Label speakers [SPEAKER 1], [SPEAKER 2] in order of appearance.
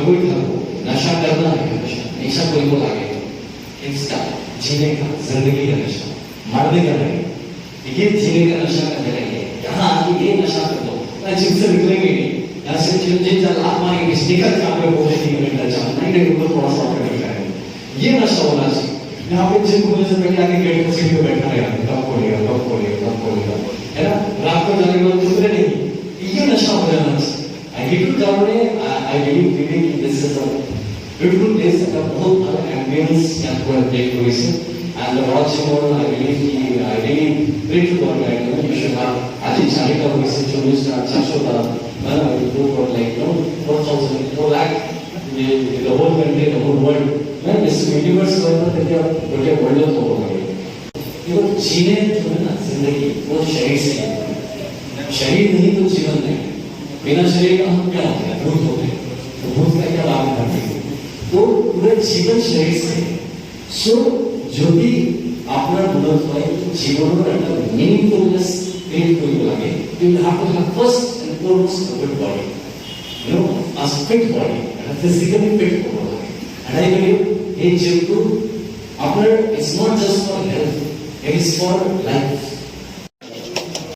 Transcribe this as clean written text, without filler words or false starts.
[SPEAKER 1] कोई थाको नशा करना है, नशा कोई को लागे इसका जीने का, जिंदगी का नशा, मरने का नहीं, ये जीने का नशा करने लगे। यहाँ आके ये नशा कर दो, मैं जिम से निकलेंगे नहीं, यहाँ से जिम चल आप मारेंगे, निकल के आप लोग बोले 3 मिनट अच्छा नहीं ऊपर थोड़ा सा कर जाएंगे, ये नशा होना चाहिए। यहाँ पे जिम खोलने से पहले आके गेट पर सीट पे बैठना है, कब खोलेगा, है ना, रात को जाने के बाद दूसरे नहीं, ये नशा हो जाना चाहिए। I get to cover I believe this is a beautiful place and a whole ambience can go and take place. And the watching over, I believe I really pray to God that you should have actually Charita visit to Mr. Chashoda, you go for like 4,000, 4 lakh, the whole country, the whole world. When this universe होगा तो क्या बड़े world तो होगा ये वो जीने जो है ना जिंदगी वो शरीर से शरीर नहीं तो जीवन नहीं बिना शरीर का हम क्या होते हैं भूत होते हैं तो भूत का क्या लाभ करते हैं तो पूरा जीवन शरीर से सो जो भी अपना मदद होए जीवन में একটা meaningfulness create করতে লাগে you have to have first and foremost a good body a fit body and a physically fit body and I believe ये जीव को अपना it's not just for health it is for life